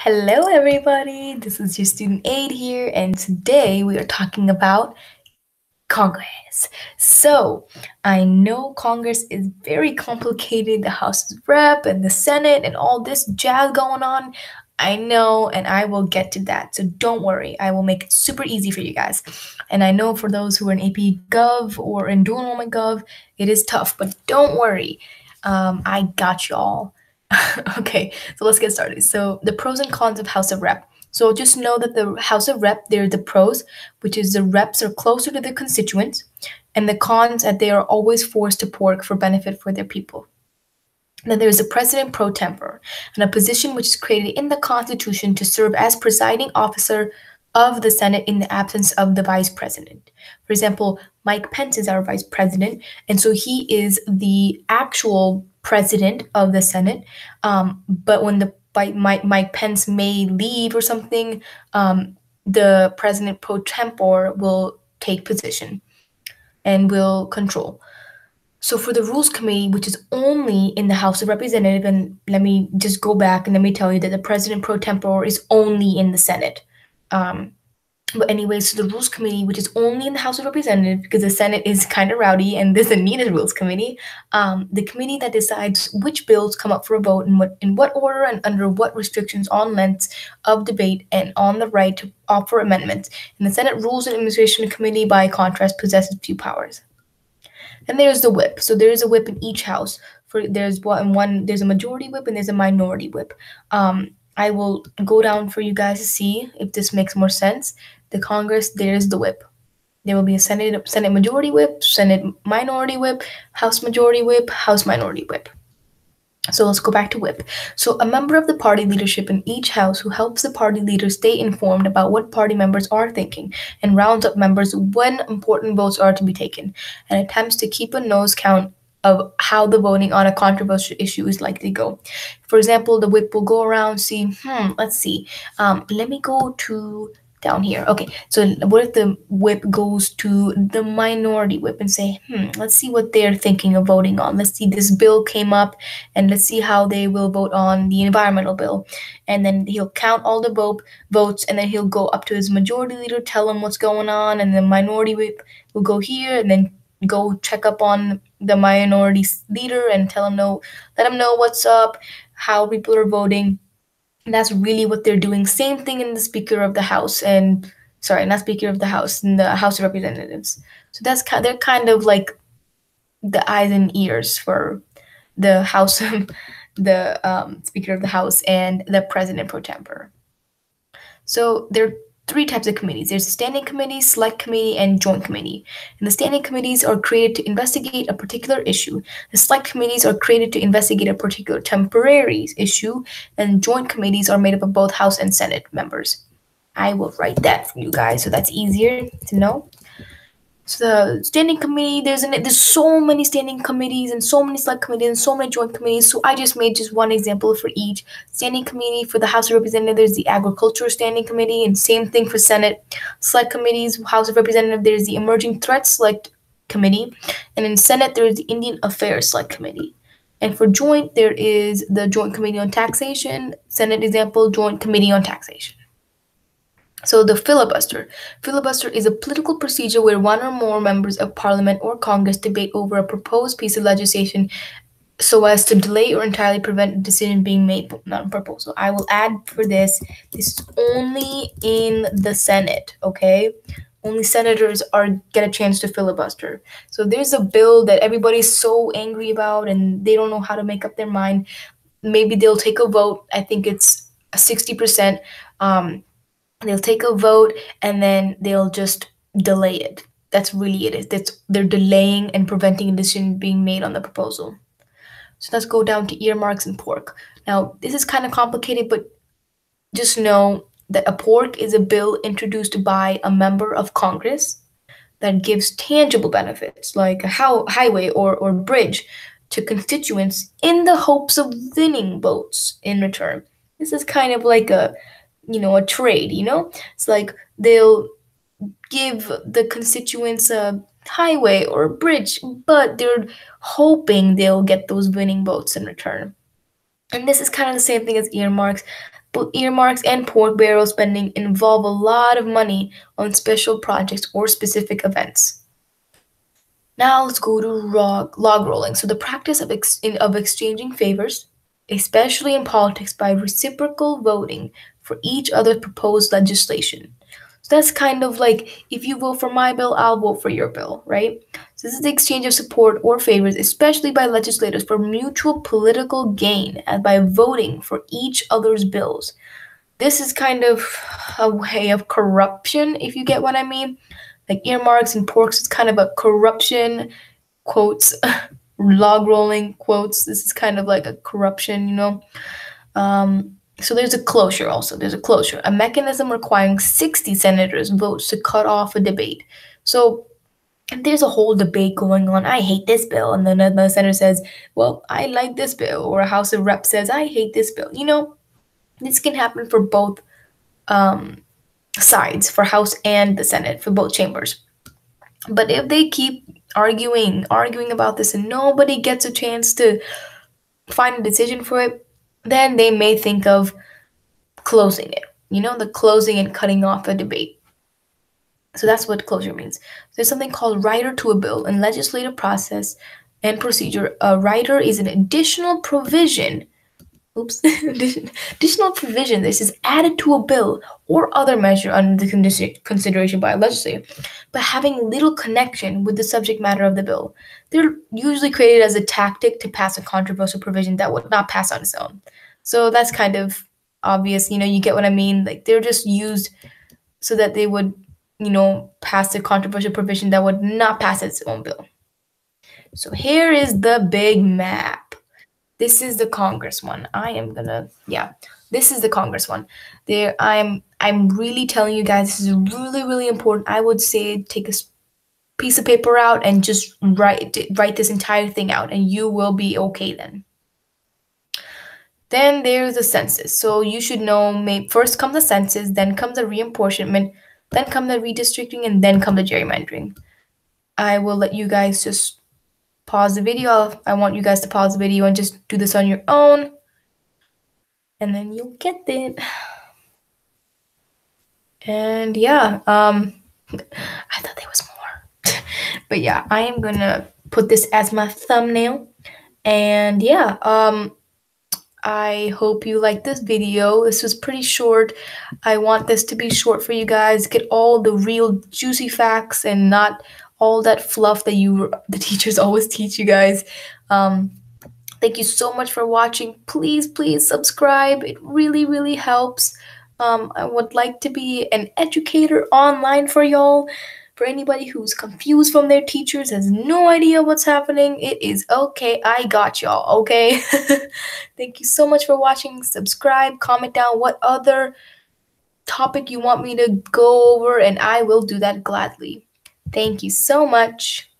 Hello, everybody. This is your student aide here, and today we are talking about Congress. So, I know Congress is very complicated, the House of Rep and the Senate and all this jazz going on. I know, and I will get to that. So don't worry, I will make it super easy for you guys. And I know for those who are in AP Gov or in dual enrollment Gov, it is tough, but don't worry. I got y'all. Okay, so let's get started. So the pros and cons of House of Rep. So just know that the House of Rep, there are the pros, which is the reps are closer to their constituents, and the cons that they are always forced to work for benefit for their people. Then there is a president pro tempore, and a position which is created in the Constitution to serve as presiding officer of the Senate in the absence of the vice president. For example, Mike Pence is our vice president, and so he is the actual president of the Senate. But when the Mike Pence may leave or something, the president pro tempore will take position and will control. So for the Rules Committee, which is only in the House of Representatives, and let me just go back and let me tell you that the President pro tempore is only in the Senate. But anyway, so the Rules Committee, which is only in the House of Representatives, because the Senate is kind of rowdy and doesn't need a Rules Committee, the committee that decides which bills come up for a vote and in what order and under what restrictions on lengths of debate and on the right to offer amendments. And the Senate Rules and Administration Committee, by contrast, possesses few powers. And there's the whip. So there is a whip in each house. There's a majority whip and there's a minority whip. I will go down for you guys to see if this makes more sense. The Congress, there's the whip. There will be a Senate majority whip, Senate minority whip, House majority whip, House minority whip. So let's go back to whip. So a member of the party leadership in each house who helps the party leader stay informed about what party members are thinking and rounds up members when important votes are to be taken and attempts to keep a nose count of how the voting on a controversial issue is likely to go. For example, the whip will go around, let's see. Let me go to down here. Okay, so what if the whip goes to the minority whip and say, let's see what they're thinking of voting on. Let's see, this bill came up and let's see how they will vote on the environmental bill. And then he'll count all the votes and then he'll go up to his majority leader, tell him what's going on, and the minority whip will go here and then go check up on the minority leader and let him know what's up, how people are voting. And that's really what they're doing. Same thing in the Speaker of the House in the House of Representatives. So they're kind of like the eyes and ears for the House of the Speaker of the House and the President pro tempore. So there are three types of committees. There's a standing committee, select committee, and joint committee. And the standing committees are created to investigate a particular issue. The select committees are created to investigate a particular temporary issue, and joint committees are made up of both House and Senate members. I will write that for you guys so that's easier to know. So the standing committee, there's so many standing committees and so many select committees and so many joint committees. So I just made just one example for each. Standing committee for the House of Representatives, there's the Agriculture Standing Committee, and same thing for Senate. Select committees, House of Representatives, there's the Emerging Threats Select Committee, and in Senate there's the Indian Affairs Select Committee. And for joint, there is the Joint Committee on Taxation. Senate example, Joint Committee on Taxation. So the filibuster. Filibuster is a political procedure where one or more members of Parliament or Congress debate over a proposed piece of legislation so as to delay or entirely prevent a decision being made on proposal. I will add for this is only in the Senate, okay? Only senators get a chance to filibuster. So there's a bill that everybody's so angry about and they don't know how to make up their mind. Maybe they'll take a vote. I think it's 60%. They'll take a vote and then they'll just delay it. That's really it. They're delaying and preventing a decision being made on the proposal. So let's go down to earmarks and pork. Now, this is kind of complicated, but just know that a pork is a bill introduced by a member of Congress that gives tangible benefits, like a highway or bridge, to constituents in the hopes of winning votes in return. This is kind of like a trade, It's like they'll give the constituents a highway or a bridge, but they're hoping they'll get those winning votes in return. And this is kind of the same thing as earmarks. Both earmarks and pork barrel spending involve a lot of money on special projects or specific events. Now let's go to log rolling. So the practice of exchanging favors, especially in politics, by reciprocal voting for each other's proposed legislation. So that's kind of like, if you vote for my bill, I'll vote for your bill, right? So this is the exchange of support or favors, especially by legislators, for mutual political gain and by voting for each other's bills. This is kind of a way of corruption, if you get what I mean. Like earmarks and porks is kind of a corruption, quotes, log rolling, quotes. This is kind of like a corruption, So there's a closure also. There's a closure, a mechanism requiring 60 senators' votes to cut off a debate. So there's a whole debate going on. I hate this bill. And then another senator says, well, I like this bill. Or a House of Reps says, I hate this bill. This can happen for both sides, for House and the Senate, for both chambers. But if they keep arguing about this and nobody gets a chance to find a decision for it, then they may think of closing it, the closing and cutting off a debate. So that's what closure means. There's something called rider to a bill in legislative process and procedure. A rider is an additional provision additional provision that is added to a bill or other measure under the consideration by a legislator, but having little connection with the subject matter of the bill. They're usually created as a tactic to pass a controversial provision that would not pass on its own. So that's kind of obvious, you get what I mean? Like they're just used so that they would, pass a controversial provision that would not pass its own bill. So here is the big map. This is the Congress one. This is the Congress one. I'm really telling you guys, this is really, really important. I would say take a piece of paper out and just write this entire thing out, and you will be okay then. Then there's the census. So you should know, first comes the census, then comes the reapportionment, then come the redistricting, and then come the gerrymandering. I will let you guys just pause the video. I want you guys to pause the video and just do this on your own. And then you'll get it. And yeah, I thought there was more. But yeah, I am gonna put this as my thumbnail. And yeah, I hope you liked this video. This was pretty short. I want this to be short for you guys. Get all the real juicy facts and not all that fluff that the teachers always teach you guys. Thank you so much for watching. Please subscribe. It really, really helps. I would like to be an educator online for y'all. For anybody who's confused from their teachers, has no idea what's happening, it is okay. I got y'all, okay? Thank you so much for watching. Subscribe, comment down what other topic you want me to go over, and I will do that gladly. Thank you so much.